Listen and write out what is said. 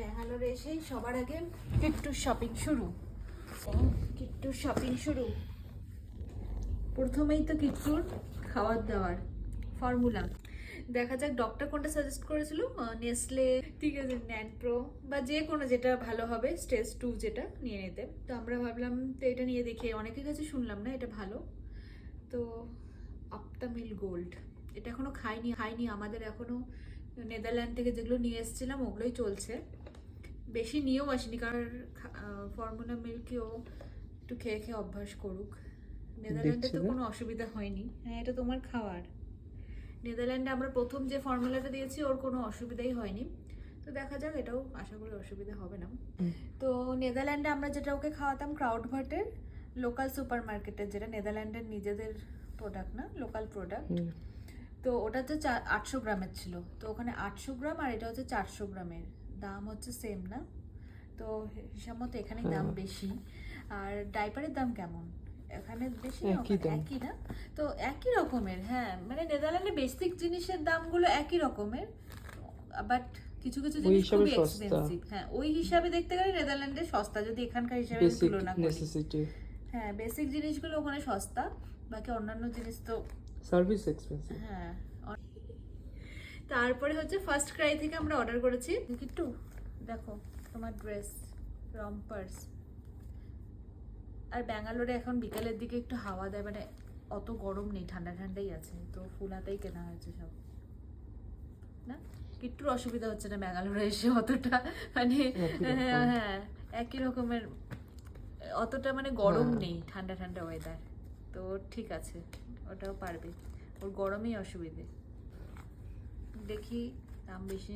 ব্যাঙ্গালোরে এসেই সবার আগে কিট্টুর শপিং শুরু। কিট্টুর শপিং শুরু প্রথমেই তো কিট্টুর খাবার দাবার ফর্মুলা দেখা যাক ডক্টর কোনটা সাজেস্ট করেছিল, নেসলে, ঠিক আছে, ন্যানপ্রো বা যে কোনো যেটা ভালো হবে, স্টেজ 2 যেটা নিয়ে নিতে। তো আমরা ভাবলাম তো এটা নিয়ে দেখে, অনেকের কাছে শুনলাম না এটা ভালো, তো আপটামিল গোল্ড এটা এখনো খাইনি আমাদের এখনো নেদারল্যান্ড থেকে যেগুলো নিয়ে এসেছিলাম ওগুলোই চলছে, বেশি নিয়েও আসিনি কারণ ফর্মুলা মিল্কও একটু খেয়ে খেয়ে অভ্যাস করুক। নেদারল্যান্ডে তো কোনো অসুবিধা হয়নি। হ্যাঁ, এটা তোমার খাওয়ার। নেদারল্যান্ডে আমরা প্রথম যে ফর্মুলাটা দিয়েছি ওর কোনো অসুবিধাই হয়নি, তো দেখা যাক এটাও আশা করি অসুবিধা হবে না। তো নেদারল্যান্ডে আমরা যেটা ওকে খাওয়াতাম ক্রাউডভার্টের লোকাল সুপার মার্কেটের, যেটা নেদারল্যান্ডের নিজেদের প্রোডাক্ট না, লোকাল প্রোডাক্ট। তো ওটা হচ্ছে 800 গ্রামের ছিল, তো ওখানে 800 গ্রাম আর এটা হচ্ছে 400 গ্রামের, দাম হচ্ছে সেম না, তো হিসাব মতো এখানে দাম বেশি। আর ডাইপারের দাম কেমন এখানে বেশি, একই না? তো একই রকমের, হ্যাঁ, মানে নেদারল্যান্ডে বেসিক জিনিসের দামগুলো একই রকমের, বাট কিছু কিছু জিনিস খুবই এক্সপেন্সিভ। হ্যাঁ, ওই হিসাবে দেখতে গেলে নেদারল্যান্ডে সস্তা, যদি এখানকার হিসাবে তুলনা করি। হ্যাঁ, বেসিক জিনিসগুলো ওখানে সস্তা, বাকি অন্যান্য জিনিস তো সার্ভিস এক্সপেন্সিভ। হ্যাঁ। তারপরে হচ্ছে ফার্স্ট ক্রাই থেকে আমরা অর্ডার করেছি কিট্টু, দেখো তোমার ড্রেস রম্পার্স। আর ব্যাঙ্গালোরে এখন বিকালের দিকে একটু হাওয়া দেয়, মানে অত গরম নেই, ঠান্ডা ঠান্ডাই আছে, তো ফুল হাতেই কেনা হয়েছে সব না। কিট্টুর অসুবিধা হচ্ছে না ব্যাঙ্গালোরে এসে অতটা, মানে হ্যাঁ একই রকমের, অতটা মানে গরম নেই, ঠান্ডা ঠান্ডা ওয়েদার, তো ঠিক আছে, ওটাও পারবে। ওর গরমেই অসুবিধে, দেখি দাম বেশি